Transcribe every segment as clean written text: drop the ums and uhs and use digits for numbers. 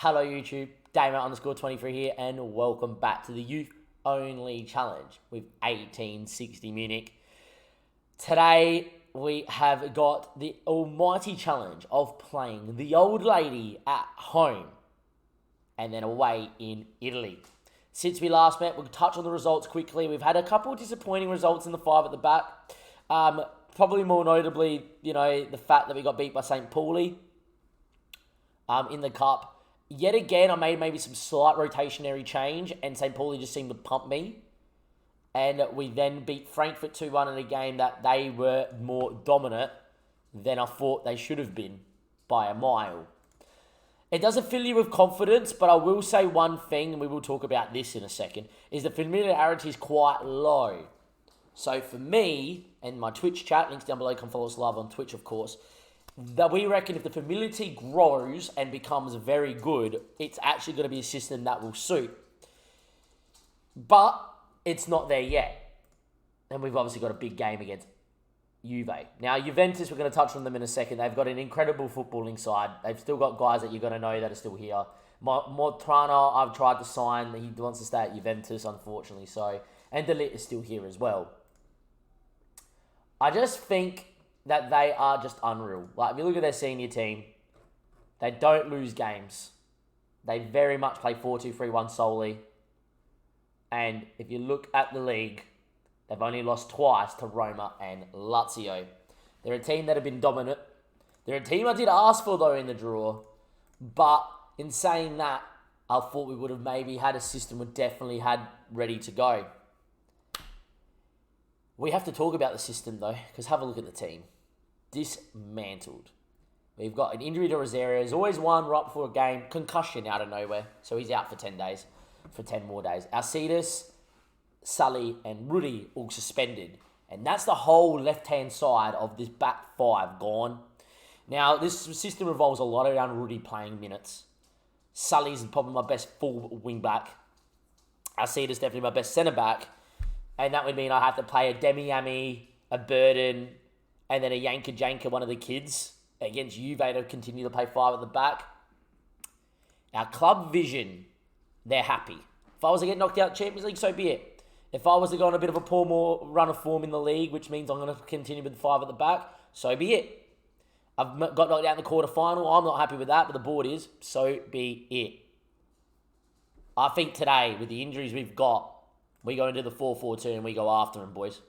Hello YouTube, Damo_23 here, and welcome back to the Youth Only Challenge with 1860 Munich. Today we have got the almighty challenge of playing the old lady at home and then away in Italy. Since we last met, we'll touch on the results quickly. We've had a couple of disappointing results in the five at the back. Probably more notably, the fact that we got beat by St. Pauli in the Cup. Yet again, I made maybe some slight rotationary change, and St. Pauli just seemed to pump me. And we then beat Frankfurt 2-1 in a game that they were more dominant than I thought they should have been by a mile. It doesn't fill you with confidence, but I will say one thing, and we will talk about this in a second, is the familiarity is quite low. So for me, and my Twitch chat, links down below, come follow us live on Twitch, of course, that we reckon if the familiarity grows and becomes very good, it's actually going to be a system that will suit. But it's not there yet. And we've obviously got a big game against Juve. Now, Juventus, we're going to touch on them in a second. They've got an incredible footballing side. They've still got guys that you're going to know that are still here. Motrana, I've tried to sign. He wants to stay at Juventus, unfortunately. And De Ligt is still here as well. I just think that they are just unreal. Like, if you look at their senior team, they don't lose games. They very much play 4-2-3-1 solely. And if you look at the league, they've only lost twice to Roma and Lazio. They're a team that have been dominant. They're a team I did ask for, though, in the draw. But in saying that, I thought we would have maybe had a system we definitely had ready to go. We have to talk about the system, though, because have a look at the team. Dismantled. We've got an injury to Rosario. There's always one right before a game. Concussion out of nowhere. So he's out for 10 days. For 10 more days. Alcides, Sully, and Rudy all suspended. And that's the whole left-hand side of this back five gone. Now, this system revolves a lot around Rudy playing minutes. Sully's probably my best full wing-back. Alcides definitely my best centre-back. And that would mean I have to play a Demi-Ami, a Burden, and then a Janka, one of the kids, against Juve to continue to play five at the back. Our club vision, they're happy. If I was to get knocked out Champions League, so be it. If I was to go on a bit of a poor more run of form in the league, which means I'm going to continue with five at the back, so be it. I've got knocked out in the quarter-final. I'm not happy with that, but the board is. So be it. I think today, with the injuries we've got, we go into the 4-4-2 and we go after them, boys.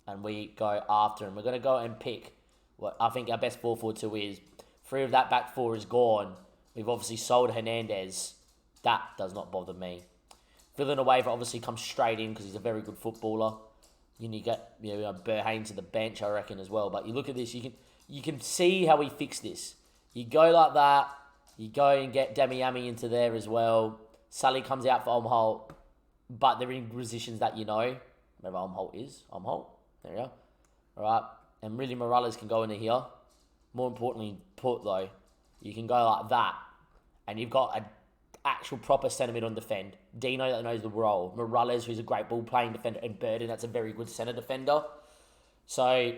And we go after them. We're going to go and pick what I think our best 4-4-2 is. 3 of that back 4 is gone. We've obviously sold Hernandez. That does not bother me. Villanueva obviously comes straight in because he's a very good footballer. You get Burhane to the bench, I reckon, as well. But you look at this, you can see how we fix this. You go like that. You go and get Demi-Ami into there as well. Sully comes out for Omholt. But they're in positions that you know. Wherever Omholt is. Omholt. There you go. Alright. And really Morales can go into here. More importantly, though, you can go like that. And you've got an actual proper centre mid on defend. Dino that knows the role. Morales, who's a great ball playing defender. And Burden, that's a very good centre defender. So,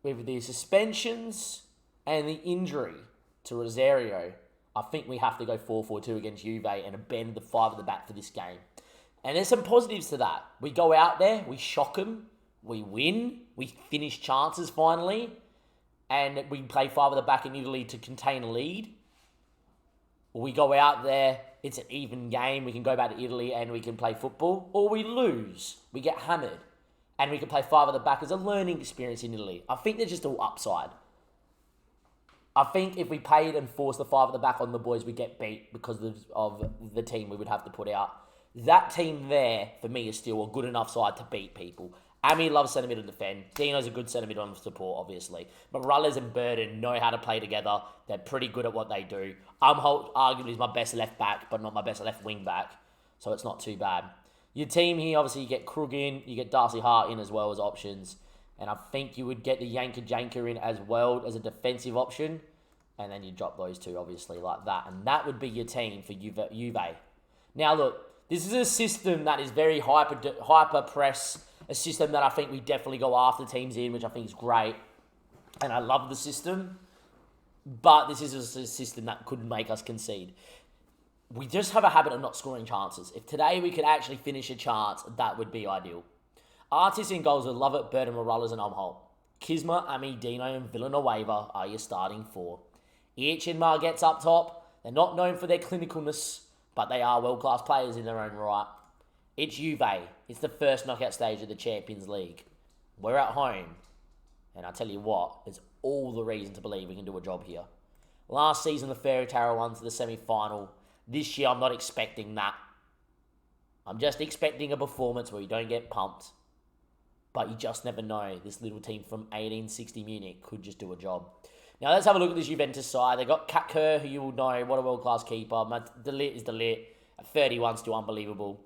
with the suspensions and the injury to Rosario, I think we have to go 4-4-2 against Juve and bend the 5 at the back for this game. And there's some positives to that. We go out there, we shock them, we win, we finish chances finally, and we play 5 at the back in Italy to contain a lead. We go out there, it's an even game, we can go back to Italy and we can play football. Or we lose, we get hammered, and we can play 5 at the back as a learning experience in Italy. I think they're just all upside. I think if we paid and forced the 5 at the back on the boys, we get beat because of the team we would have to put out. That team there, for me, is still a good enough side to beat people. Ami loves centre mid to defend. Dino's a good centre mid on support, obviously. But Morales and Burden know how to play together. They're pretty good at what they do. Umholt arguably is my best left back, but not my best left wing back. So it's not too bad. Your team here, obviously, you get Krug in. You get Darcy Hart in as well as options. And I think you would get the Janka in as well as a defensive option. And then you drop those two, obviously, like that. And that would be your team for Juve. Now, look, this is a system that is very hyper press. A system that I think we definitely go after teams in, which I think is great. And I love the system. But this is a system that could make us concede. We just have a habit of not scoring chances. If today we could actually finish a chance, that would be ideal. Artists in goals with Lovett, Burton, Morales and Umholt. Kisma, Ami, Dino and Villanueva are your starting four. Ich and Margetts up top. They're not known for their clinicalness, but they are world-class players in their own right. It's Juve. It's the first knockout stage of the Champions League. We're at home. And I tell you what, there's all the reason to believe we can do a job here. Last season, the fairy tale won to the semi-final. This year, I'm not expecting that. I'm just expecting a performance where you don't get pumped. But you just never know. This little team from 1860 Munich could just do a job. Now, let's have a look at this Juventus side. They've got Kat Kerr, who you will know. What a world-class keeper. Delit is Delit. At 31, still unbelievable.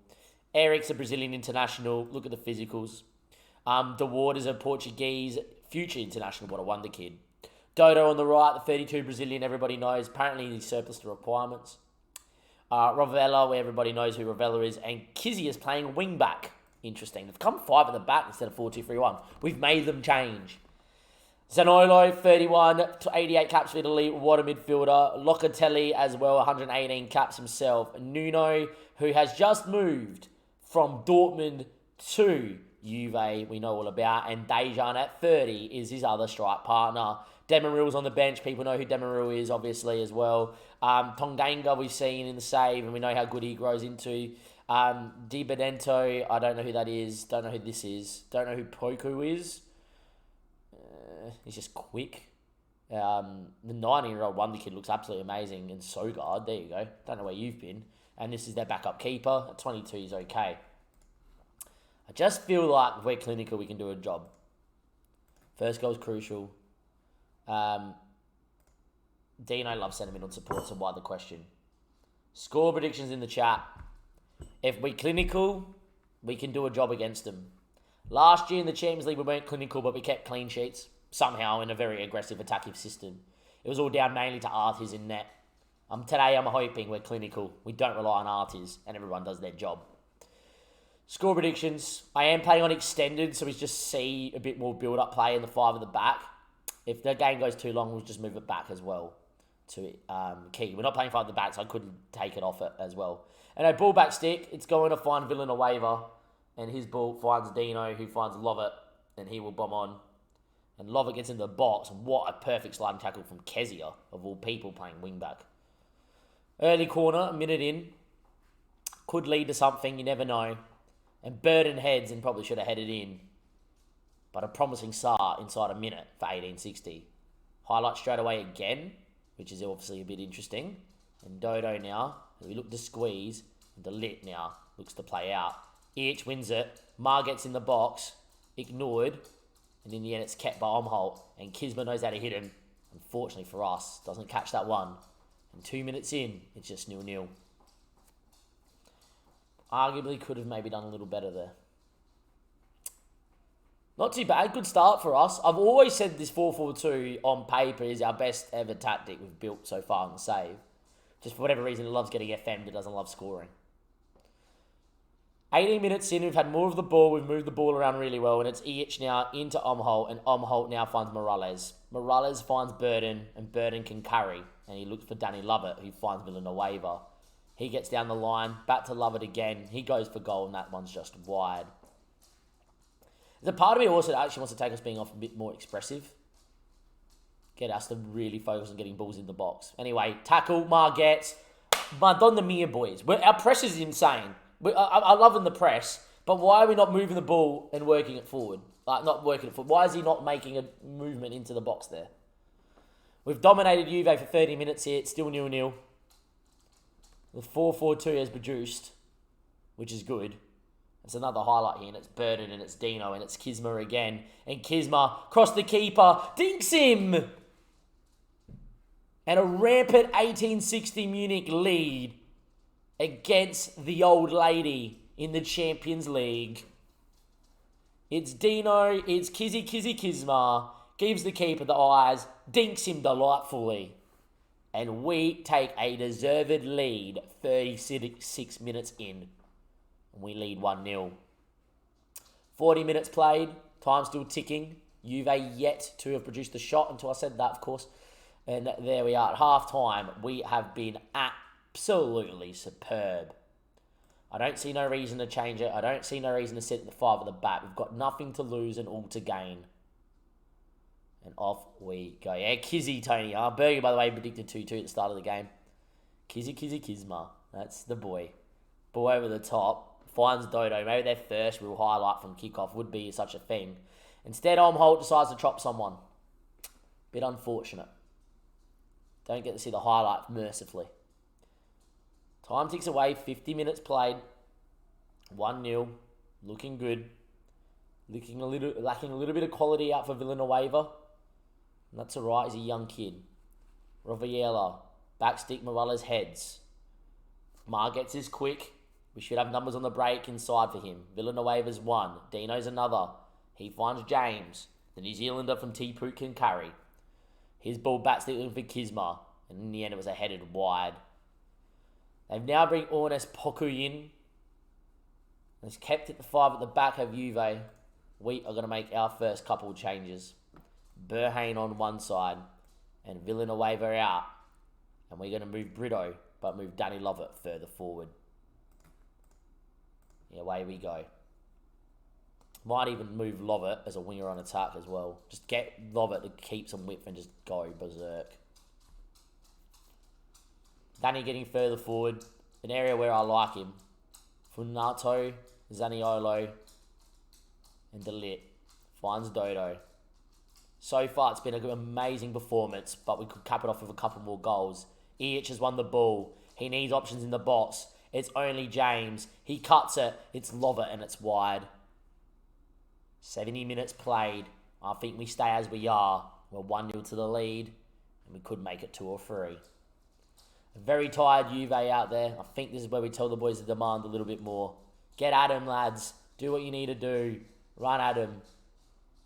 Eric's a Brazilian international. Look at the physicals. De Ward is a Portuguese future international. What a wonder kid. Dodo on the right, the 32 Brazilian, everybody knows. Apparently, he's surplus to requirements. Rovella, where everybody knows who Rovella is. And Kizzy is playing wing-back. Interesting. They've come 5 at the back instead of 4-2-3-1. We've made them change. Zanolo, 31 to 88 caps for Italy. What a midfielder. Locatelli as well, 118 caps himself. Nuno, who has just moved from Dortmund to Juve, we know all about. And Dejan at 30 is his other strike partner. Demaril's on the bench. People know who Demaril is, obviously, as well. Tonganga we've seen in the save, and we know how good he grows into. Di Benedetto, I don't know who that is. Don't know who this is. Don't know who Poku is. He's just quick. The 19-year-old wonder kid looks absolutely amazing. And Sogard, there you go. Don't know where you've been. And this is their backup keeper. At 22, he's okay. I just feel like if we're clinical, we can do a job. First goal's crucial. Dino loves sentimental support, so why the question? Score predictions in the chat. If we're clinical, we can do a job against them. Last year in the Champions League, we weren't clinical, but we kept clean sheets. Somehow in a very aggressive attacking system. It was all down mainly to Artis in net. Today I'm hoping we're clinical. We don't rely on Artis and everyone does their job. Score predictions. I am playing on extended, so we just see a bit more build-up play in the 5 at the back. If the game goes too long, we'll just move it back as well to key. We're not playing 5 at the back, so I couldn't take it off it as well. And a ball back stick, it's going to find Villanueva, and his ball finds Dino, who finds Lovett, and he will bomb on. And Lovett gets into the box. What a perfect sliding tackle from Kezia, of all people, playing wing-back. Early corner, a minute in. Could lead to something, you never know. And Burden heads and probably should have headed in. But a promising start inside a minute for 1860. Highlight straight away again, which is obviously a bit interesting. And Dodo now, we look to squeeze. And Delit now looks to play out. Ich wins it. Mar gets in the box. Ignored. And in the end, it's kept by Umholt. And Kisma knows how to hit him. Unfortunately for us, doesn't catch that one. And 2 minutes in, it's just 0-0. Arguably could have maybe done a little better there. Not too bad. Good start for us. I've always said this 4-4-2 on paper is our best ever tactic we've built so far in the save. Just for whatever reason, it loves getting FM, but doesn't love scoring. 18 minutes in, we've had more of the ball. We've moved the ball around really well, and it's Ich now into Umholt, and Umholt now finds Morales. Morales finds Burden, and Burden can carry, and he looks for Danny Lovett, who finds Villanueva. He gets down the line, back to Lovett again. He goes for goal, and that one's just wide. There's a part of me also that actually wants to take us being off a bit more expressive. Get us to really focus on getting balls in the box. Anyway, tackle, Margetts. Madonna mia, boys. Our press is insane. I love in the press, but why are we not moving the ball and working it forward? Like, not working it forward. Why is he not making a movement into the box there? We've dominated Juve for 30 minutes here. It's still 0-0. The 4-4-2 has produced, which is good. It's another highlight here, and it's Burden, and it's Dino, and it's Kisma again. And Kisma, cross the keeper, dinks him! And a rampant 1860 Munich lead against the old lady in the Champions League. It's Dino, it's Kisma, gives the keeper the eyes, dinks him delightfully. And we take a deserved lead 36 minutes in. And we lead 1-0. 40 minutes played, time still ticking. Juve yet to have produced the shot until I said that, of course. And there we are at half-time. We have been absolutely superb. I don't see no reason to change it. I don't see no reason to sit at the 5 at the back. We've got nothing to lose and all to gain. And off we go. Yeah, Kizzy, Tony. Berger, by the way, predicted 2-2 at the start of the game. Kizma. That's the boy. Boy over the top. Finds Dodo. Maybe their first real highlight from kickoff would be such a thing. Instead, Holt decides to chop someone. Bit unfortunate. Don't get to see the highlight mercifully. Time ticks away. 50 minutes played. 1-0. Looking good. Lacking a little bit of quality out for Villanueva. And that's alright. He's a young kid. Rovella. Backstick Morella's heads. Mar gets his quick. We should have numbers on the break inside for him. Villanueva's one. Dino's another. He finds James. The New Zealander from T-Poot can carry. His ball backstick for Kizma. And in the end it was a headed wide. They've now bring Ornes Poku in. It's kept at the 5 at the back of Juve. We are going to make our first couple of changes. Burhane on one side and Villanueva out. And we're going to move Brito, but move Danny Lovett further forward. Yeah, away we go. Might even move Lovett as a winger on attack as well. Just get Lovett to keep some width and just go berserk. Danny getting further forward. An area where I like him. Funato, Zaniolo, and Delit. Finds Dodo. So far, it's been an amazing performance, but we could cap it off with a couple more goals. Eich has won the ball. He needs options in the box. It's only James. He cuts it. It's Lovett, and it's wide. 70 minutes played. I think we stay as we are. We're 1-0 to the lead, and we could make it 2 or 3. A very tired Juve out there. I think this is where we tell the boys to demand a little bit more. Get at him, lads. Do what you need to do. Run at him.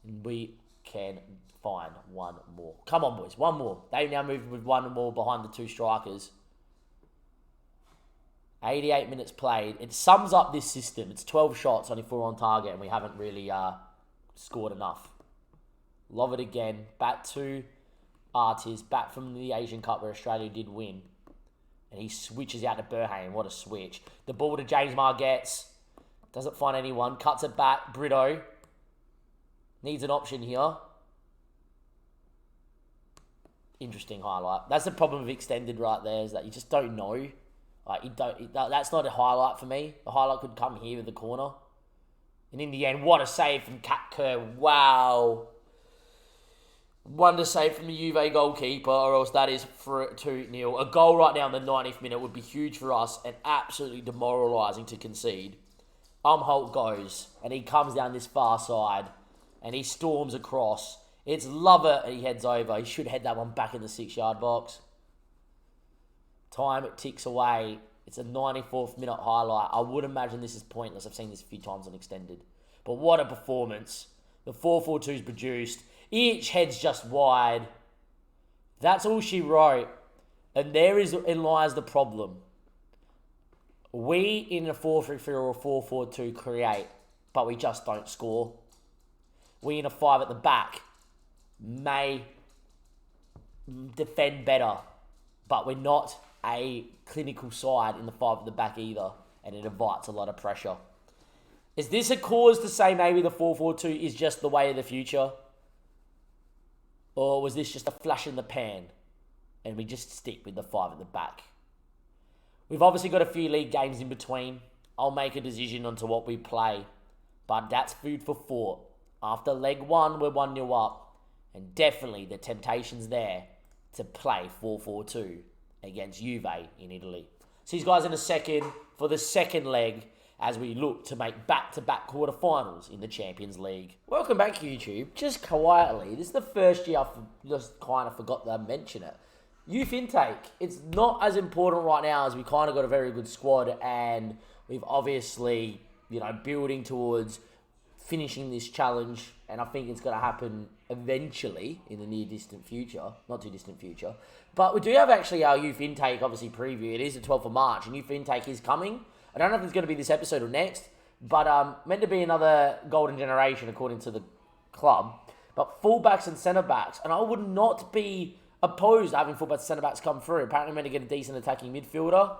And we can find one more. Come on, boys. One more. They've now moved with one more behind the 2 strikers. 88 minutes played. It sums up this system. It's 12 shots, only 4 on target, and we haven't really scored enough. Love it again. Back to Artis. Back from the Asian Cup where Australia did win. And he switches out to Burhane. What a switch. The ball to James Margetts. Doesn't find anyone. Cuts it back. Brito. Needs an option here. Interesting highlight. That's the problem with extended right there, is that you just don't know. Like that's not a highlight for me. The highlight could come here with the corner. And in the end, what a save from Kat Kerr. Wow. Wonder save from the Juve goalkeeper, or else that is 2-0. A goal right now in the 90th minute would be huge for us and absolutely demoralising to concede. Holt goes, and he comes down this far side, and he storms across. It's Lovett, and he heads over. He should head that one back in the 6-yard box. Time ticks away. It's a 94th minute highlight. I would imagine this is pointless. I've seen this a few times on extended. But what a performance. The 4-4-2's produced. Each head's just wide. That's all she wrote. And therein lies the problem. We in a 4-3-3 or a 4-4-2 create, but we just don't score. We in a 5 at the back may defend better, but we're not a clinical side in the 5 at the back either, and it invites a lot of pressure. Is this a cause to say maybe the 4-4-2 is just the way of the future? Or was this just a flash in the pan and we just stick with the 5 at the back? We've obviously got a few league games in between. I'll make a decision onto what we play, but that's food for thought. After leg 1, we're 1-0 up, and definitely the temptation's there to play 4-4-2 against Juve in Italy. See you guys in a second for the second leg as we look to make back-to-back quarterfinals in the Champions League. Welcome back, YouTube. Just quietly, this is the first year I've just kind of forgot to mention it. Youth intake. It's not as important right now as we kind of got a very good squad, and we've obviously, building towards finishing this challenge, and I think it's going to happen eventually in the near-distant future, not too distant future. But we do have actually our youth intake, obviously, preview. It is the 12th of March, and youth intake is coming. I don't know if it's going to be this episode or next, but meant to be another golden generation according to the club. But fullbacks and centre-backs, and I would not be opposed to having fullbacks and centre-backs come through. Apparently meant to get a decent attacking midfielder.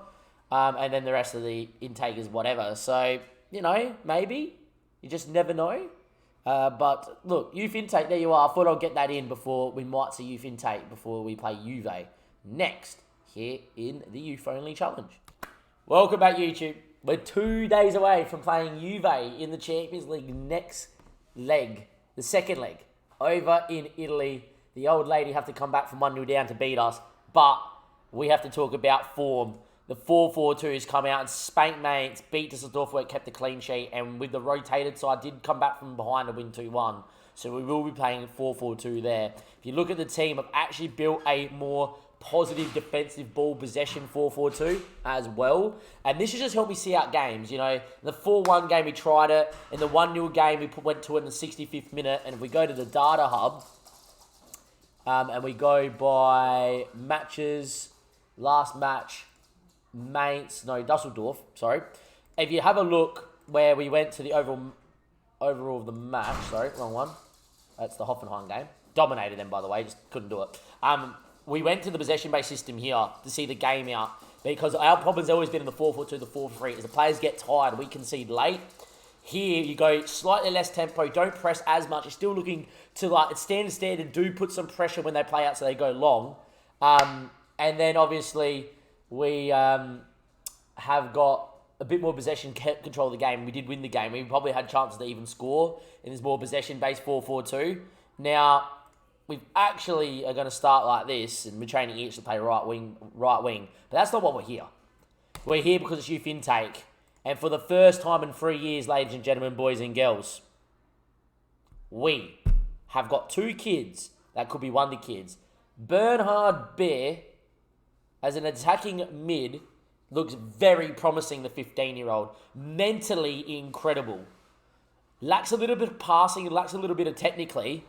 And then the rest of the intake is whatever. So, maybe. You just never know. But look, youth intake, there you are. I thought I'd get that in before we might see youth intake before we play Juve next here in the Youth Only Challenge. Welcome back, YouTube. We're 2 days away from playing Juve in the Champions League next leg, the second leg, over in Italy. The old lady have to come back from 1-0 down to beat us, but we have to talk about form. The 4-4-2 has come out and spanked mates, beat Düsseldorf where it kept the clean sheet, and with the rotated side, did come back from behind to win 2-1. So we will be playing 4-4-2 there. If you look at the team, I've actually built a more positive defensive ball possession 4-4-2 as well. And this has just helped me see out games. In the 4-1 game, we tried it. In the 1-0 game, we went to it in the 65th minute. And if we go to the data hub, and we go by matches, last match, Düsseldorf, sorry. If you have a look where we went to the overall of the match, sorry, wrong one. That's the Hoffenheim game. Dominated them, by the way, just couldn't do it. We went to the possession-based system here to see the game out because our problem's always been in the 4-4-2, the 4-3. As the players get tired, we concede late. Here, you go slightly less tempo, don't press as much. You're still looking to, it's standard, do put some pressure when they play out so they go long. And then, obviously, we have got a bit more possession, kept control of the game. We did win the game. We probably had chances to even score in this more possession-based 4-4-2. Now, we actually are going to start like this, and we're training each to play right wing. But that's not what we're here. We're here because it's youth intake. And for the first time in 3 years, ladies and gentlemen, boys and girls, we have got 2 kids that could be wonder kids. Bernhard Beer, as an attacking mid, looks very promising, the 15-year-old. Mentally incredible. Lacks a little bit of passing, lacks a little bit of technically.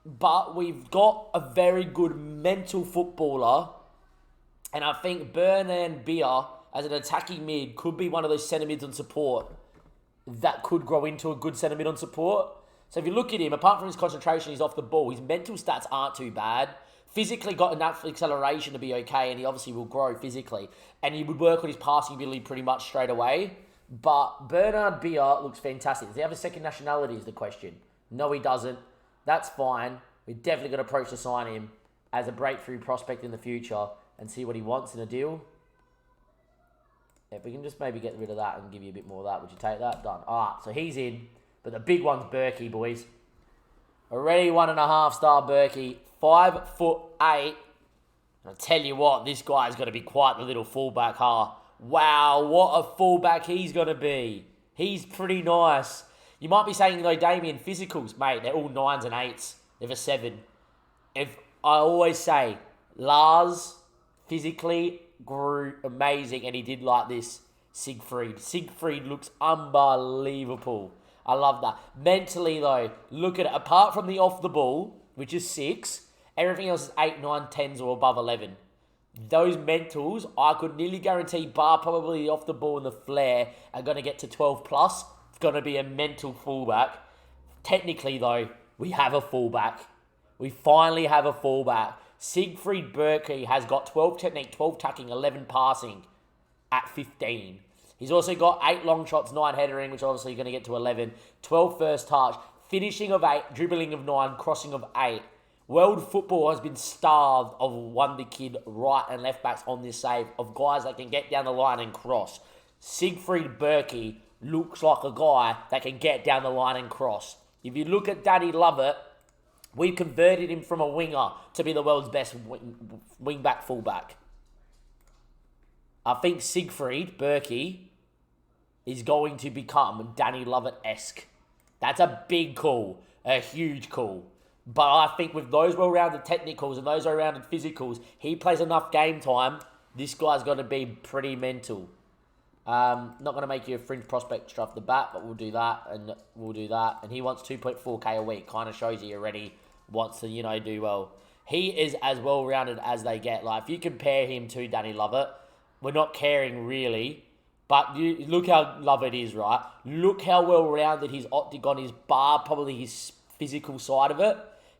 But we've got a very good mental footballer. And I think Bernhard Beer, as an attacking mid, could be one of those centre mids on support that could grow into a good centre mid on support. So if you look at him, apart from his concentration, he's off the ball. His mental stats aren't too bad. Physically got enough acceleration to be okay, and he obviously will grow physically. And he would work on his passing ability pretty much straight away. But Bernhard Beer looks fantastic. Does he have a second nationality is the question. No, he doesn't. That's fine. We're definitely going to approach to sign him as a breakthrough prospect in the future and see what he wants in a deal. If we can just maybe get rid of that and give you a bit more of that, would you take that? Done. All right, so he's in. But the big one's Berkey, boys. Already 1.5 star Berkey. 5'8". And I'll tell you what, this guy's going to be quite the little fullback, huh? Wow, what a fullback he's going to be. He's pretty nice. You might be saying, though, Damien, physicals, mate, they're all 9s and 8s. Never 7. If I always say, Lars physically grew amazing, and he did like this. Siegfried looks unbelievable. I love that. Mentally, though, look at it. Apart from the off the ball, which is 6, everything else is 8, 9, 10s or above 11. Those mentals, I could nearly guarantee, bar probably the off the ball and the flair, are going to get to 12 plus. It's going to be a mental fullback. Technically, though, we have a fullback. We finally have a fullback. Siegfried Berkey has got 12 technique, 12 tacking, 11 passing at 15. He's also got 8 long shots, 9 headering, which obviously you're going to get to 11. 12 first touch, finishing of 8, dribbling of 9, crossing of 8. World football has been starved of wonder kid right and left backs on this save, of guys that can get down the line and cross. Siegfried Berkey looks like a guy that can get down the line and cross. If you look at Danny Lovett, we converted him from a winger to be the world's best wing-back fullback. I think Siegfried Berkey is going to become Danny Lovett-esque. That's a big call, a huge call. But I think with those well-rounded technicals and those well-rounded physicals, he plays enough game time, this guy's going to be pretty mental. Not going to make you a fringe prospect straight off the bat, but we'll do that, and we'll do that. And he wants 2.4k a week. Kind of shows he already wants to, do well. He is as well-rounded as they get. Like, if you compare him to Danny Lovett, we're not caring really. But you look how Lovett is, right? Look how well-rounded his optic on his bar, probably his physical side of it.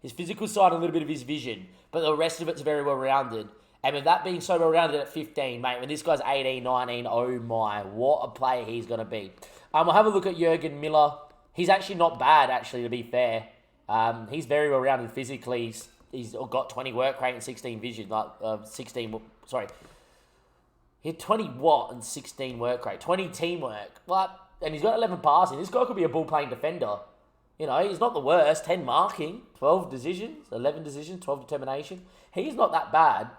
His physical side, a little bit of his vision, but the rest of it's very well rounded. And with that being so well rounded at 15, mate, when this guy's 18, 19, oh my, what a player he's going to be. We'll have a look at Jurgen Miller. He's actually not bad, actually, to be fair. He's very well rounded physically. He's got 20 work rate and 16 vision. He had 20 what and 16 work rate? 20 teamwork. And he's got 11 passing. This guy could be a ball-playing defender. You know, he's not the worst. 10 marking, 12 decisions, 11 decisions, 12 determination. He's not that bad.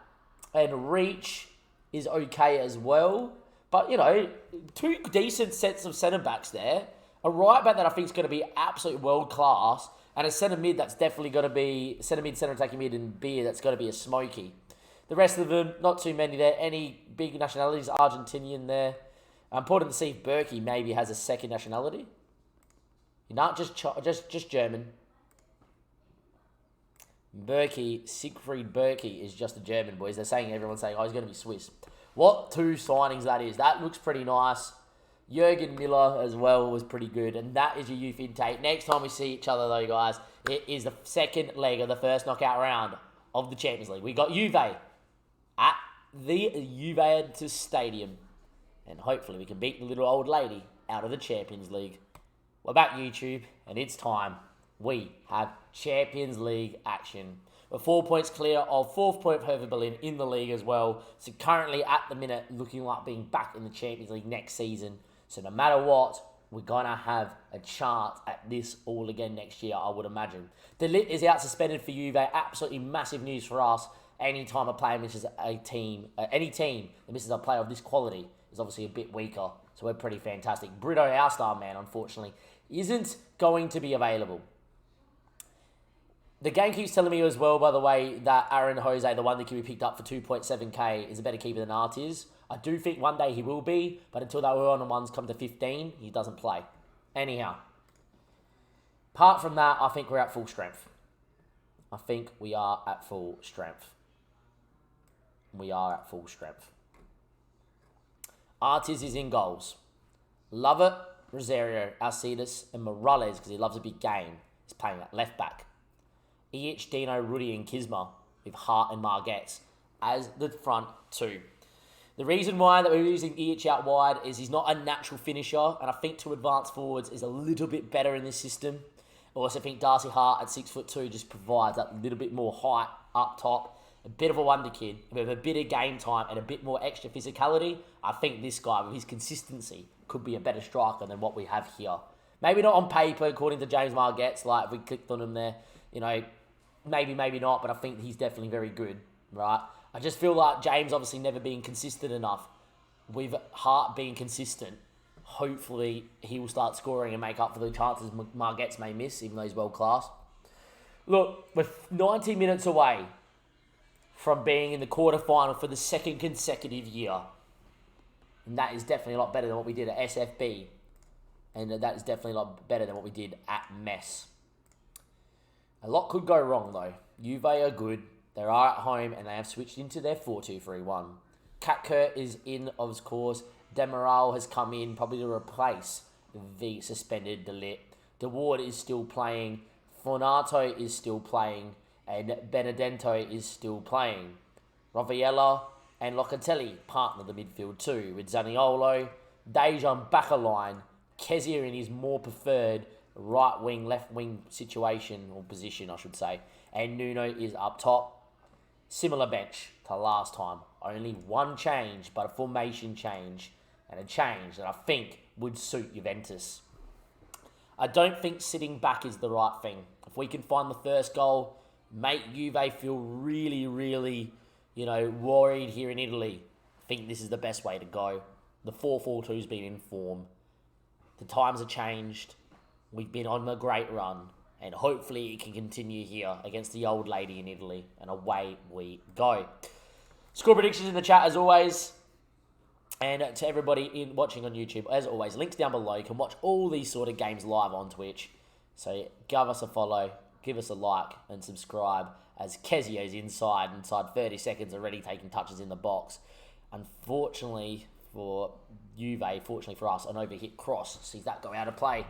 And reach is okay as well. But, you know, two decent sets of centre-backs there. A right-back that I think is going to be absolute world-class. And a centre-mid that's definitely going to be... Centre-mid, centre-attacking mid and beer that's going to be a smoky. The rest of them, not too many there. Any big nationalities? Argentinian there. Important to see if Berkey maybe has a second nationality. Not just German. Siegfried Berkey is just a German, boys. They're saying, everyone's saying, oh, he's going to be Swiss. What two signings that is. That looks pretty nice. Jurgen Miller as well was pretty good. And that is your youth intake. Next time we see each other, though, guys, it is the second leg of the first knockout round of the Champions League. We got Juve at the Juventus Stadium. And hopefully we can beat the little old lady out of the Champions League. We're back, YouTube, and it's time. We have Champions League action. We're 4 points clear of 4th point for Hertha Berlin in the league as well. So currently at the minute looking like being back in the Champions League next season. So no matter what, we're going to have a chance at this all again next year, I would imagine. De Ligt is out suspended for Juve. Absolutely massive news for us. Anytime a player misses any team that misses a player of this quality is obviously a bit weaker. So we're pretty fantastic. Brito, our star man, unfortunately, isn't going to be available. The game keeps telling me as well, by the way, that Aaron Jose, the one that can be picked up for 2.7k, is a better keeper than Art is. I do think one day he will be, but until that one-on-ones come to 15, he doesn't play. Anyhow, apart from that, I think we're at full strength. We are at full strength. Artis is in goals. Lovett, Rosario, Alcides, and Morales, because he loves a big game, is playing at left back. Dino, Rudy, and Kisma with Hart and Margetts as the front two. The reason why that we're using out wide is he's not a natural finisher, and I think to advance forwards is a little bit better in this system. I also think Darcy Hart at 6'2" just provides that little bit more height up top, a bit of a wonder kid, with a bit of game time and a bit more extra physicality. I think this guy, with his consistency, could be a better striker than what we have here. Maybe not on paper, according to James Margetts, like if we clicked on him there, you know, maybe not, but I think he's definitely very good, right? I just feel like James obviously never being consistent enough. With Hart being consistent, hopefully he will start scoring and make up for the chances Margetts may miss, even though he's world class. Look, we're 90 minutes away from being in the quarterfinal for the second consecutive year. And that is definitely a lot better than what we did at SFB. And that is definitely a lot better than what we did at Mess. A lot could go wrong, though. Juve are good. They are at home, and they have switched into their 4-2-3-1. Katkurt is in, of course. Demiral has come in, probably to replace the suspended De Ligt. De Ward is still playing. Fornato is still playing. And Benedetto is still playing. Rovella and Locatelli partner the midfield too, with Zaniolo, Dejan back a line, Kezia in his more preferred right wing, left wing situation, or position I should say, and Nuno is up top. Similar bench to last time. Only one change, but a formation change, and a change that I think would suit Juventus. I don't think sitting back is the right thing. If we can find the first goal, make Juve feel really, really, worried here in Italy, I think this is the best way to go. The 4-4-2's been in form. The times have changed. We've been on a great run. And hopefully it can continue here against the old lady in Italy. And away we go. Score predictions in the chat as always. And to everybody watching on YouTube, as always, links down below. You can watch all these sort of games live on Twitch. So give us a follow, give us a like, and subscribe. As Kezio's inside 30 seconds already taking touches in the box. Unfortunately for Juve, fortunately for us, an overhit cross. Sees that go out of play.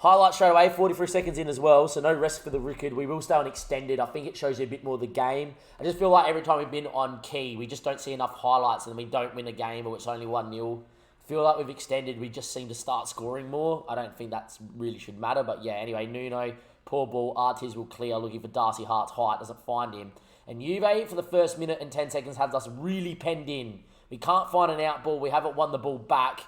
Highlight straight away, 43 seconds in as well, so no rest for the record. We will stay on extended. I think it shows you a bit more of the game. I just feel like every time we've been on key, we just don't see enough highlights and we don't win a game or it's only 1-0. I feel like we've extended, we just seem to start scoring more. I don't think that really should matter, but yeah, anyway, Nuno, poor ball, Artiz will clear, looking for Darcy Hart's height, doesn't find him. And Juve, for the first minute and 10 seconds, has us really penned in. We can't find an out ball, we haven't won the ball back,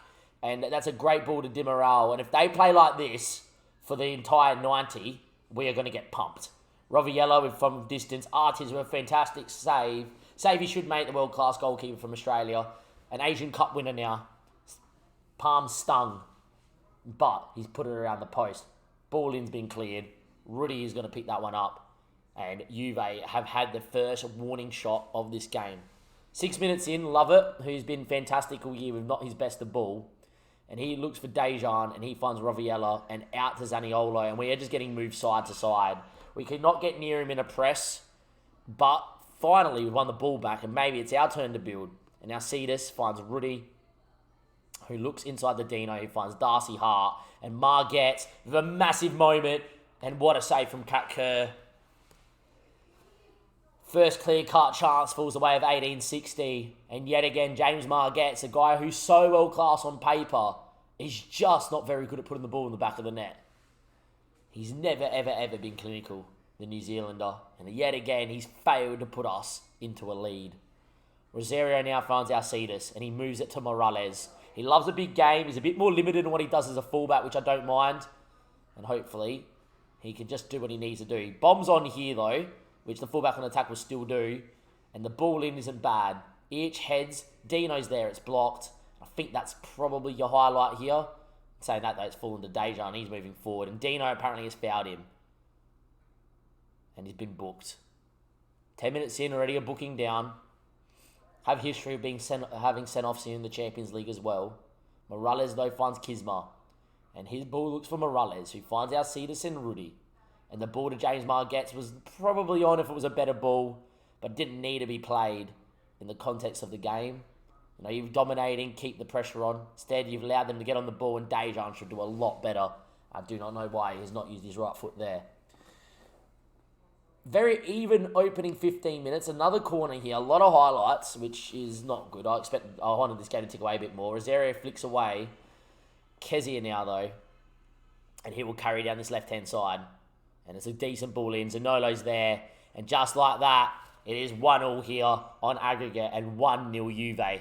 and that's a great ball to Di Maral. And if they play like this for the entire 90, we are going to get pumped. Roviello from distance, Artiz with a fantastic save. Save he should make, the world-class goalkeeper from Australia. An Asian Cup winner now. Palm stung, but he's put it around the post. Ball in's been cleared. Rudy is going to pick that one up. And Juve have had the first warning shot of this game. 6 minutes in, Lovett, who's been fantastic all year with not his best of ball. And he looks for Dejan, and he finds Roviella, and out to Zaniolo, and we are just getting moved side to side. We could not get near him in a press, but finally we've won the ball back, and maybe it's our turn to build. And now Cetus finds Rudy, who looks inside the Dino, who finds Darcy Hart, and Marget with a massive moment, and what a save from Kat Kerr. First clear-cut chance falls away of 1860. And yet again, James Marget's a guy who's so well-class on paper. He's just not very good at putting the ball in the back of the net. He's never, ever, ever been clinical, the New Zealander. And yet again, he's failed to put us into a lead. Rosario now finds Alcides, and he moves it to Morales. He loves a big game. He's a bit more limited in what he does as a fullback, which I don't mind. And hopefully, he can just do what he needs to do. Bombs on here, though, which the fullback on attack will still do. And the ball in isn't bad. Each heads, Dino's there, it's blocked. I think that's probably your highlight here. Saying that, though, it's fallen to Dejan, and he's moving forward. And Dino apparently has fouled him. And he's been booked. 10 minutes in, already a booking down. Have history of having sent-offs in the Champions League as well. Morales, though, finds Kisma. And his ball looks for Morales, who finds Alcides and Rudy. And the ball to James Margetts was probably on if it was a better ball, but didn't need to be played in the context of the game. You know, you're dominating, keep the pressure on. Instead, you've allowed them to get on the ball, and Dejan should do a lot better. I do not know why he has not used his right foot there. Very even opening 15 minutes. Another corner here. A lot of highlights, which is not good. I wanted this game to tick away a bit more. Rosario flicks away. Kezia now, though. And he will carry down this left-hand side. And it's a decent ball in. Zanolo's there. And just like that, it is 1-1 here on aggregate and 1-0 Juve.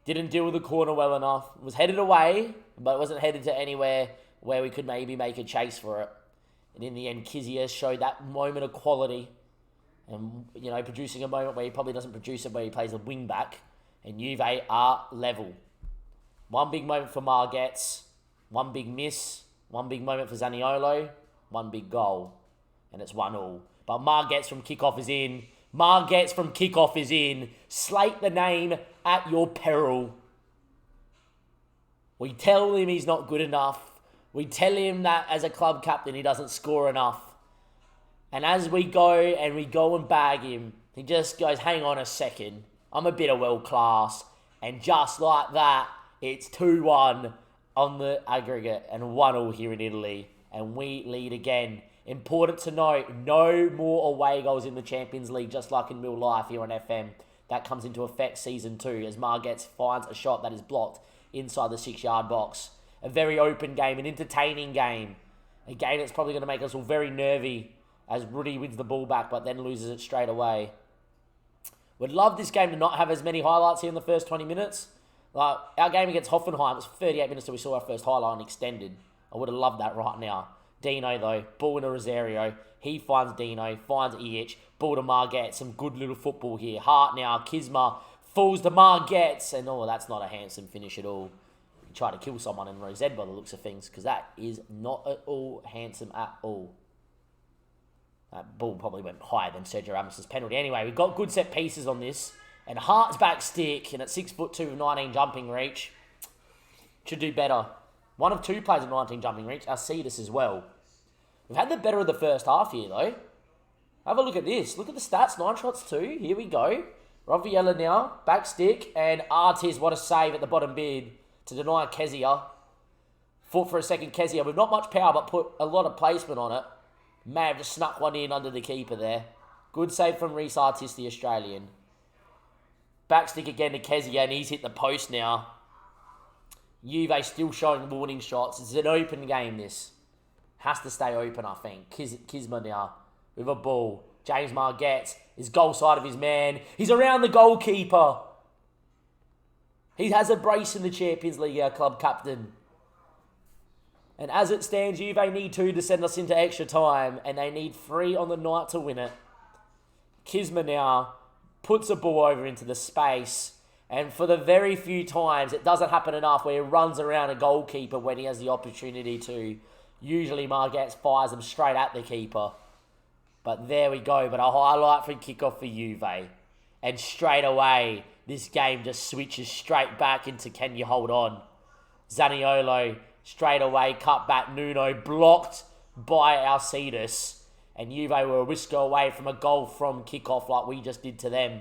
Didn't deal with the corner well enough. Was headed away, but it wasn't headed to anywhere where we could maybe make a chase for it. And in the end, Kizia showed that moment of quality. And, you know, producing a moment where he probably doesn't produce it, where he plays a wing back. And Juve are level. One big moment for Margetts. One big miss. One big moment for Zaniolo. One big goal. And it's 1-1. But Margetts from kickoff is in. Margetts from kickoff is in. Slate the name at your peril. We tell him he's not good enough. We tell him that as a club captain he doesn't score enough. And as we go and bag him, he just goes, hang on a second. I'm a bit of world class. And just like that, it's 2-1 on the aggregate and 1-1 here in Italy. And we lead again. Important to note, no more away goals in the Champions League, just like in real life here on FM. That comes into effect Season 2 as Margetts finds a shot that is blocked inside the 6-yard box. A very open game, an entertaining game. A game that's probably going to make us all very nervy as Rudy wins the ball back but then loses it straight away. Would love this game to not have as many highlights here in the first 20 minutes. Like, our game against Hoffenheim, it was 38 minutes till we saw our first highlight and extended. I would have loved that right now. Dino, though, ball to Rosario. He finds Dino, finds Iich, ball to Margetts. Some good little football here. Hart now, Kisma falls to Margetts. And, that's not a handsome finish at all. He tried to kill someone in Rosette by the looks of things, because that is not at all handsome at all. That ball probably went higher than Sergio Ramos' penalty. Anyway, we've got good set pieces on this. And Hart's back stick, and at 6'2" with 19 jumping reach. Should do better. One of two players with 19 jumping reach. Alcides as well. We've had the better of the first half here, though. Have a look at this. Look at the stats. 9 shots, 2. Here we go. Roviella now. Back stick. And Artiz, what a save at the bottom bid to deny Kezia. Fought for a second, Kezia with not much power, but put a lot of placement on it. May have just snuck one in under the keeper there. Good save from Reece Artis, the Australian. Backstick again to Kezia, and he's hit the post now. Juve still showing warning shots. It's an open game, this. Has to stay open, I think. Kisma now with a ball. James Margetts is goal side of his man. He's around the goalkeeper. He has a brace in the Champions League, our club captain. And as it stands, Juve need 2 to send us into extra time, and they need 3 on the night to win it. Kisma now puts a ball over into the space, and for the very few times, it doesn't happen enough where he runs around a goalkeeper when he has the opportunity to. Usually Margetts fires them straight at the keeper. But there we go, but a highlight for kickoff for Juve. And straight away, this game just switches straight back into can you hold on. Zaniolo straight away, cut back, Nuno blocked by Alcides. And Juve were a whisker away from a goal from kickoff like we just did to them.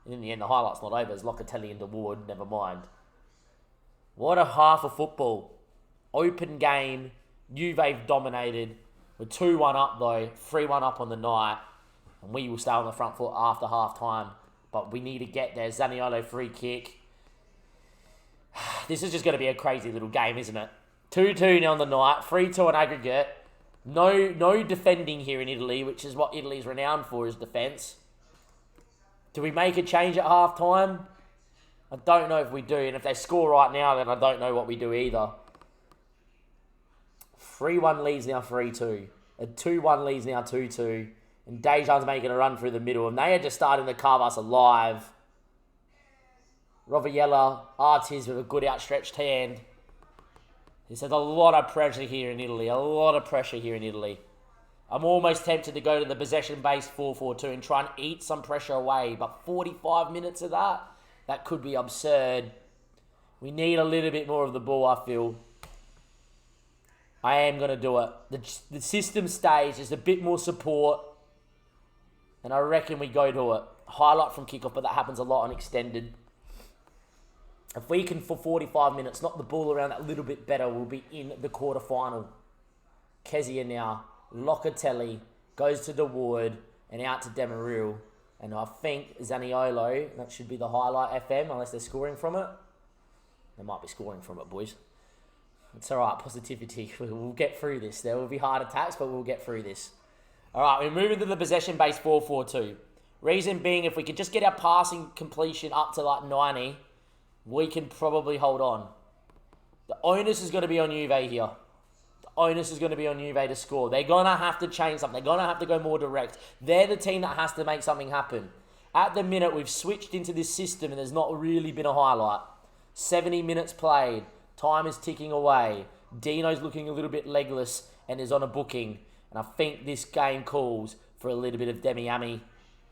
And in the end, the highlight's not over. It's Locatelli into Ward, never mind. What a half of football. Open game. Juve dominated. We're 2-1 up though. 3-1 up on the night. And we will stay on the front foot after half time. But we need to get there. Zaniolo free kick. This is just going to be a crazy little game, isn't it? 2-2 now on the night. 3-2 on aggregate. No defending here in Italy, which is what Italy's renowned for, is defence. Do we make a change at half time? I don't know if we do. And if they score right now, then I don't know what we do either. 3-1 leads now 3-2. A 2-1 leads now 2-2. And Dejan's making a run through the middle. And they are just starting to carve us alive. Rovella, Artis with a good outstretched hand. There's a lot of pressure here in Italy. A lot of pressure here in Italy. I'm almost tempted to go to the possession-based 4-4-2 and try and eat some pressure away. But 45 minutes of that could be absurd. We need a little bit more of the ball, I feel. I am going to do it. The system stays. Just a bit more support. And I reckon we go to it. Highlight from kickoff, but that happens a lot on extended. If we can, for 45 minutes, knock the ball around that little bit better, we'll be in the quarterfinal. Kezia now. Locatelli goes to the Wood and out to Demirel. And I think Zaniolo, that should be the highlight FM, unless they're scoring from it. They might be scoring from it, boys. It's all right, positivity. We'll get through this. There will be hard attacks, but we'll get through this. All right, we're moving to the possession-based 4-4-2. Reason being, if we could just get our passing completion up to like 90, we can probably hold on. The onus is going to be on Juve here. The onus is going to be on Juve to score. They're going to have to change something. They're going to have to go more direct. They're the team that has to make something happen. At the minute, we've switched into this system and there's not really been a highlight. 70 minutes played. Time is ticking away. Dino's looking a little bit legless and is on a booking. And I think this game calls for a little bit of Demi Ami.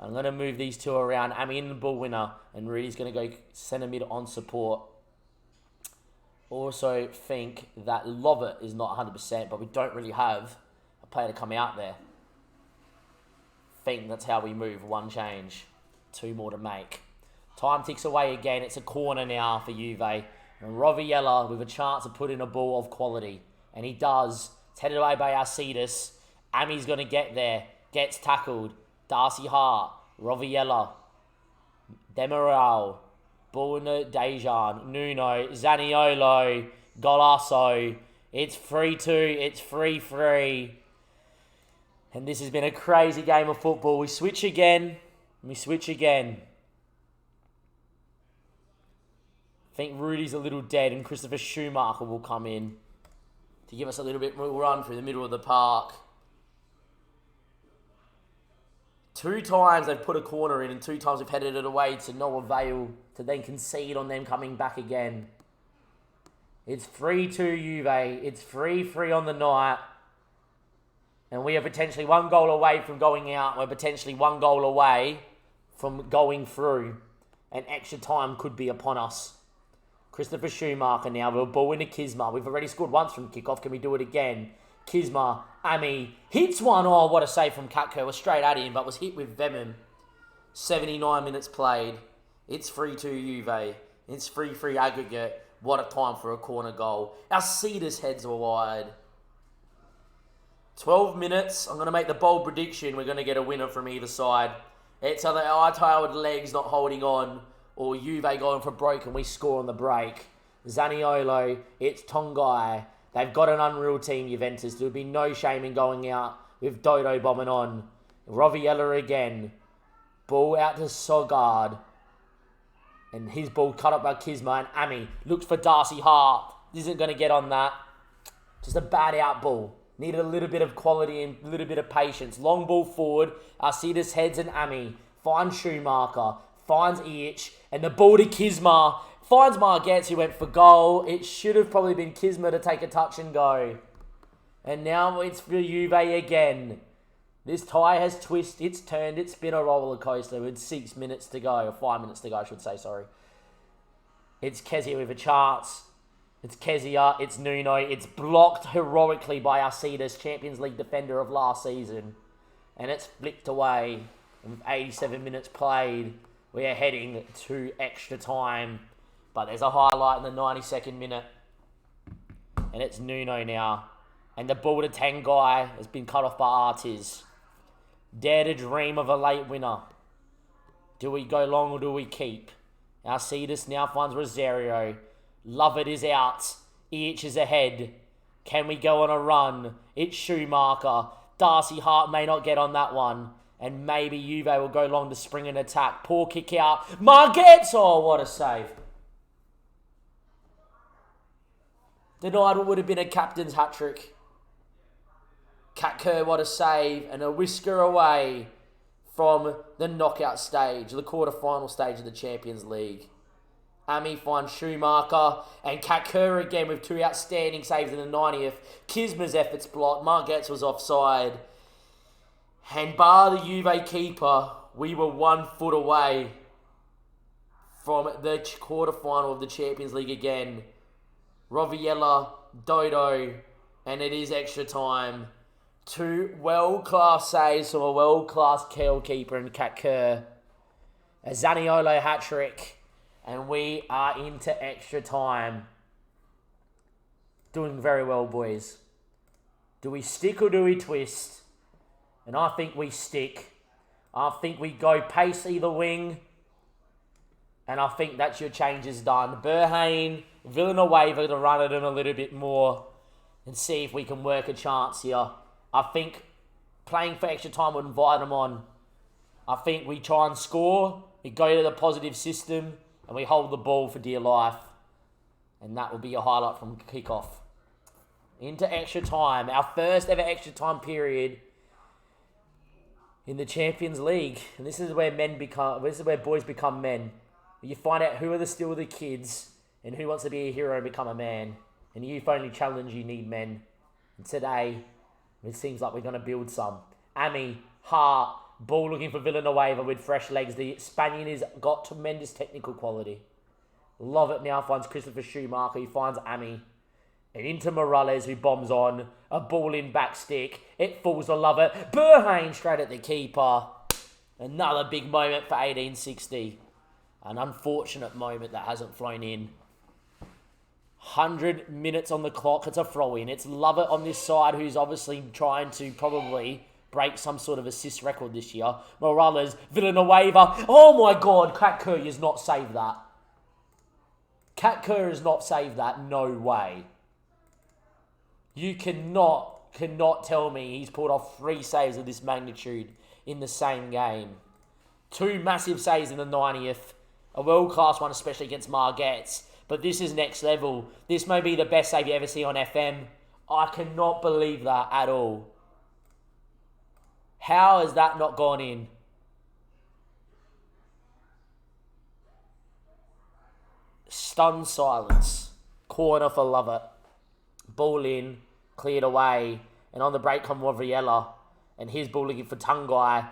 I'm going to move these two around. Ami in the ball winner. And Rudy's going to go centre mid on support. Also think that Lovett is not 100%, but we don't really have a player to come out there. Think that's how we move. One change. 2 more to make. Time ticks away again. It's a corner now for Juve. And Rovella with a chance to put in a ball of quality. And he does. It's headed away by Alcides. Ami's going to get there. Gets tackled. Darcy Hart. Rovella. Demirel. Bruno Dejan. Nuno. Zaniolo. Golasso. It's 3-2. It's 3-3. And this has been a crazy game of football. We switch again. We switch again. I think Rudy's a little dead and Christopher Schumacher will come in to give us a little bit more run through the middle of the park. 2 times they've put a corner in and 2 times we've headed it away to no avail to then concede on them coming back again. It's 3-2 Juve. It's 3-3 on the night. And we are potentially 1 goal away from going out. We're potentially 1 goal away from going through. And extra time could be upon us. Christopher Schumacher now with a ball into Kisma. We've already scored once from kickoff. Can we do it again? Kisma, Ami, hits one. Oh, what a save from Katko. Was straight at him, but was hit with venom. 79 minutes played. It's 3-2 Juve. It's 3-3 aggregate. What a time for a corner goal. Alcides heads are wide. 12 minutes. I'm going to make the bold prediction. We're going to get a winner from either side. It's either Artile with legs not holding on or Juve going for broke and we score on the break. Zaniolo, it's Tongai. They've got an unreal team, Juventus. There would be no shame in going out with Dodo bombing on. Roviella again. Ball out to Sogard. And his ball cut up by Kisma, and Ami looks for Darcy Hart. Isn't going to get on that. Just a bad out ball. Needed a little bit of quality and a little bit of patience. Long ball forward. Alcides heads and Ami. Finds Schumacher. Finds Iyich. And the ball to Kisma. Finds Margetz, who went for goal. It should have probably been Kisma to take a touch and go. And now it's for Juve again. This tie has twisted, it's turned, it's been a roller coaster with 6 minutes to go, or 5 minutes to go, I should say, sorry. It's Kezia with a chance. It's Kezia, it's Nuno. It's blocked heroically by Alcides, Champions League defender of last season. And it's flicked away. And with 87 minutes played, we are heading to extra time. But there's a highlight in the 92nd minute. And it's Nuno now. And the ball to Tanguy has been cut off by Artiz. Dare to dream of a late winner. Do we go long or do we keep? Alcides now finds Rosario. Lovett is out. Iyich is ahead. Can we go on a run? It's Schumacher. Darcy Hart may not get on that one. And maybe Juve will go long to spring an attack. Poor kick out. Margetz! Oh, what a save. Denied what would have been a captain's hat-trick. Kat Kerr, what a save, and a whisker away from the knockout stage, the quarter-final stage of the Champions League. Ami finds Schumacher, and Kat Kerr again with two outstanding saves in the 90th. Kisma's efforts blocked, Margetz was offside. And bar the Juve keeper, we were 1 foot away from the quarter-final of the Champions League again. Roviella, Dodo, and it is extra time. Two world-class saves from a world-class keeper in Kat Kerr. A Zaniolo hat-trick. And we are into extra time. Doing very well, boys. Do we stick or do we twist? And I think we stick. I think we go pace either wing. And I think that's your changes done. Burhane, Villanueva to run at him a little bit more. And see if we can work a chance here. I think playing for extra time would invite them on. I think we try and score, we go to the positive system, and we hold the ball for dear life. And that will be a highlight from kickoff. Into extra time, our first ever extra time period in the Champions League. And this is where boys become men. You find out who are still the kids and who wants to be a hero and become a man. And youth only challenge, you need men. And today, it seems like we're going to build some. Ami, Hart, ball looking for Villanueva with fresh legs. The Spaniard has got tremendous technical quality. Love it now finds Christopher Schumacher. He finds Ami. And into Morales who bombs on. A ball in back stick. It falls to Lovett. Burhane straight at the keeper. Another big moment for 1860. An unfortunate moment that hasn't flown in. 100 minutes on the clock. It's a throw-in. It's Lovett on this side who's obviously trying to probably break some sort of assist record this year. Morales, Villanueva. Oh my God, Kat Kerr has not saved that. Kat Kerr has not saved that. No way. You cannot tell me he's pulled off 3 saves of this magnitude in the same game. 2 massive saves in the 90th. A world-class one, especially against Margetz. But this is next level. This may be the best save you ever see on FM. I cannot believe that at all. How has that not gone in? Stunned silence. Corner for Lovett. Ball in. Cleared away. And on the break come Rovriella. And his ball looking for Tanguy.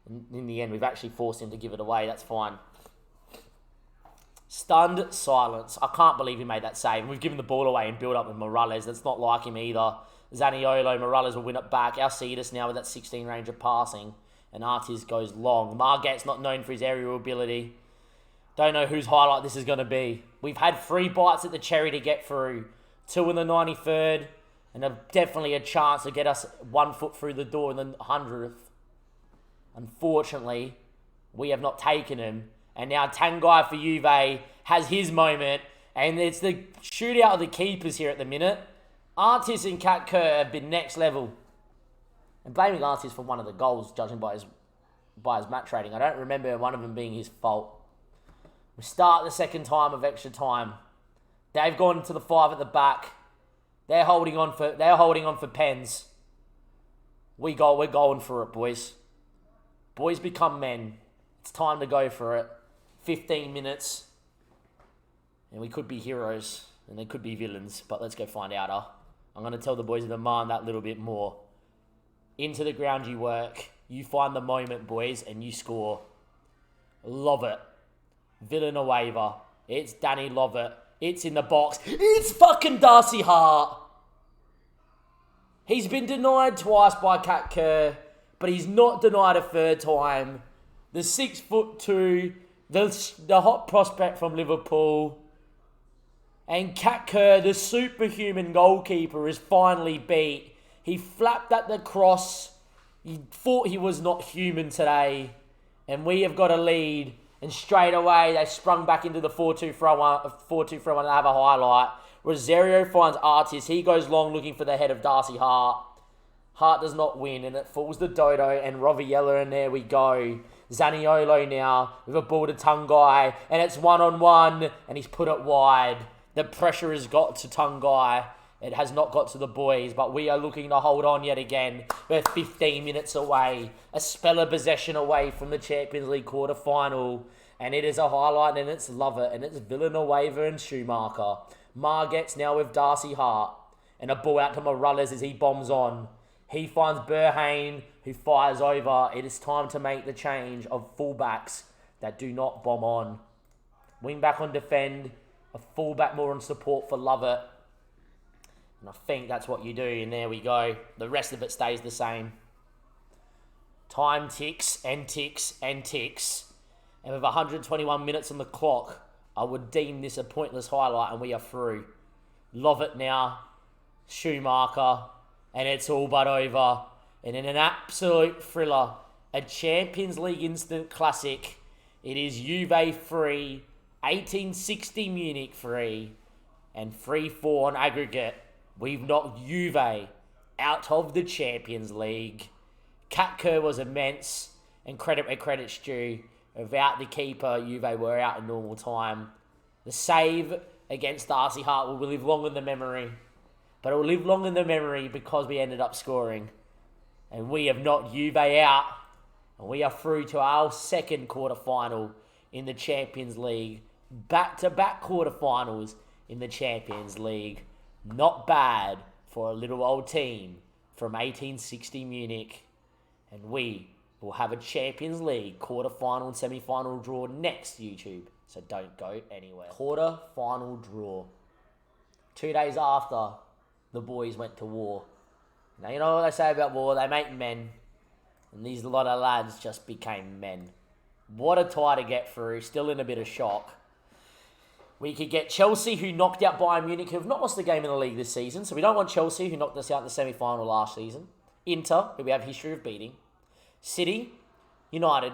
And in the end, we've actually forced him to give it away. That's fine. Stunned silence. I can't believe he made that save. And we've given the ball away and build up with Morales. That's not like him either. Zaniolo, Morales will win it back. Alcides now with that 16 range of passing. And Artiz goes long. Marget's not known for his aerial ability. Don't know whose highlight this is going to be. We've had 3 bites at the cherry to get through. 2 in the 93rd, and definitely a chance to get us 1 foot through the door in the 100th. Unfortunately, we have not taken him. And now Tanguy for Juve has his moment. And it's the shootout of the keepers here at the minute. Artis and Kat Kerr have been next level. And blaming Artis for one of the goals, judging by his match rating. I don't remember one of them being his fault. We start the second time of extra time. They've gone to the 5 at the back. They're holding on for pens. We're going for it, boys. Boys become men. It's time to go for it. 15 minutes. And we could be heroes. And they could be villains. But let's go find out, huh? I'm going to tell the boys to demand that little bit more. Into the ground you work. You find the moment, boys, and you score. Love it. Villanueva. It's Danny Lovett. It's in the box. It's fucking Darcy Hart. He's been denied twice by Kat Kerr, but he's not denied a third time. The 6'2", the hot prospect from Liverpool, and Kat Kerr, the superhuman goalkeeper, is finally beat. He flapped at the cross. He thought he was not human today, and we have got a lead. And straight away, they sprung back into the 4-2 throw and have a highlight. Rosario finds Artis. He goes long looking for the head of Darcy Hart. Hart does not win, and it falls to Dodo and Roviella, and there we go. Zaniolo now with a ball to Tanguy, and it's 1-on-1, and he's put it wide. The pressure has got to Tanguy. It has not got to the boys, but we are looking to hold on yet again. We're 15 minutes away, a spell of possession away from the Champions League quarter-final. And it is a highlight, and it's Lovett, and it's Villanueva and Schumacher. Marget's now with Darcy Hart, and a ball out to Morales as he bombs on. He finds Burhane, who fires over. It is time to make the change of fullbacks that do not bomb on. Wing back on defend, a fullback more on support for Lovett. And I think that's what you do, and there we go. The rest of it stays the same. Time ticks and ticks and ticks. And with 121 minutes on the clock, I would deem this a pointless highlight, and we are through. Lovett now, Schumacher, and it's all but over. And in an absolute thriller, a Champions League instant classic, it is Juve 3, 1860 Munich 3, and 3-4 on aggregate. We've knocked Juve out of the Champions League. Kat Kerr was immense, and credit where credit's due. Without the keeper, Juve were out in normal time. The save against Darcy Hart will live long in the memory. But it will live long in the memory because we ended up scoring. And we have knocked Juve out. And we are through to our second quarter-final in the Champions League. Back-to-back quarter-finals in the Champions League. Not bad for a little old team from 1860 Munich. And we will have a Champions League quarter-final and semi-final draw next, YouTube. So don't go anywhere. Quarter-final draw. 2 days after the boys went to war. Now, you know what they say about war? They make men. And these lot of lads just became men. What a tie to get through. Still in a bit of shock. We could get Chelsea, who knocked out Bayern Munich, who have not lost a game in the league this season. So we don't want Chelsea, who knocked us out in the semi-final last season. Inter, who we have history of beating. City, United,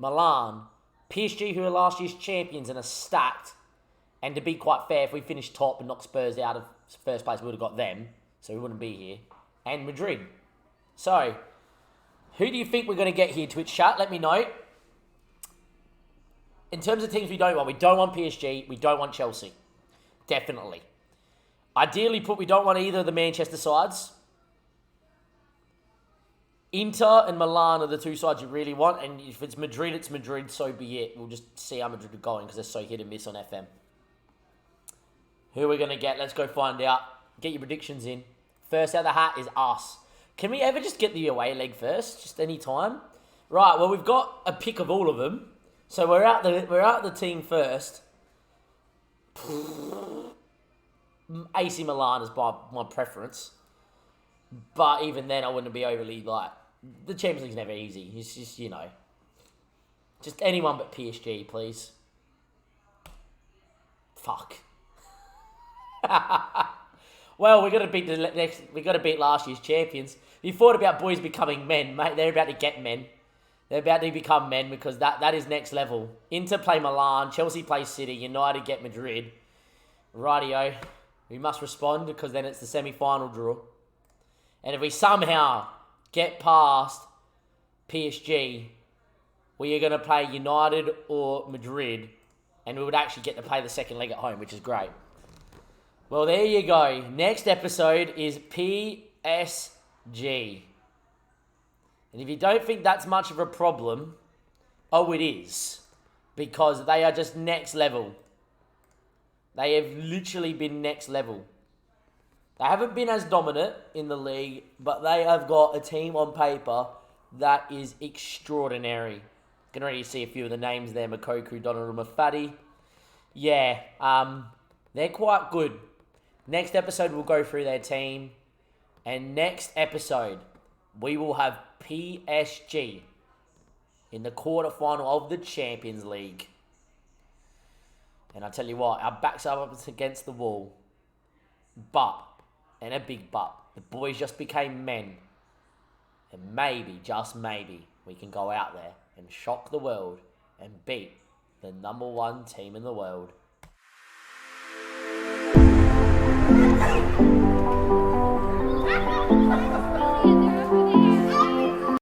Milan, PSG, who are last year's champions and are stacked. And to be quite fair, if we finished top and knocked Spurs out of first place, we would have got them. So we wouldn't be here. And Madrid. So, who do you think we're going to get here, Twitch chat? Let me know. In terms of teams we don't want PSG, we don't want Chelsea. Definitely. Ideally we don't want either of the Manchester sides. Inter and Milan are the two sides you really want, and if it's Madrid, so be it. We'll just see how Madrid are going, because they're so hit and miss on FM. Who are we going to get? Let's go find out. Get your predictions in. First out of the hat is us. Can we ever just get the away leg first? Just any time? Right, well, we've got a pick of all of them. So we're out the team first. AC Milan is my preference. But even then, I wouldn't be overly the Champions League's never easy. It's just, just anyone but PSG, please. fuck. Well, we got to beat we got to beat last year's champions. You thought about boys becoming men, mate. They're about to get men. They're about to become men because that is next level. Inter play Milan, Chelsea play City, United get Madrid. Rightio, we must respond because then it's the semi-final draw. And if we somehow get past PSG, we are going to play United or Madrid, and we would actually get to play the second leg at home, which is great. Well, there you go. Next episode is PSG. And if you don't think that's much of a problem, oh, it is. Because they are just next level. They have literally been next level. They haven't been as dominant in the league, but they have got a team on paper that is extraordinary. You can already see a few of the names there. Makoku, Donnarumma, Fati. Yeah, they're quite good. Next episode, we'll go through their team. And next episode, we will have PSG in the quarterfinal of the Champions League. And I tell you what, our backs are up against the wall. But, and a big but, the boys just became men. And maybe, just maybe, we can go out there and shock the world and beat the #1 team in the world.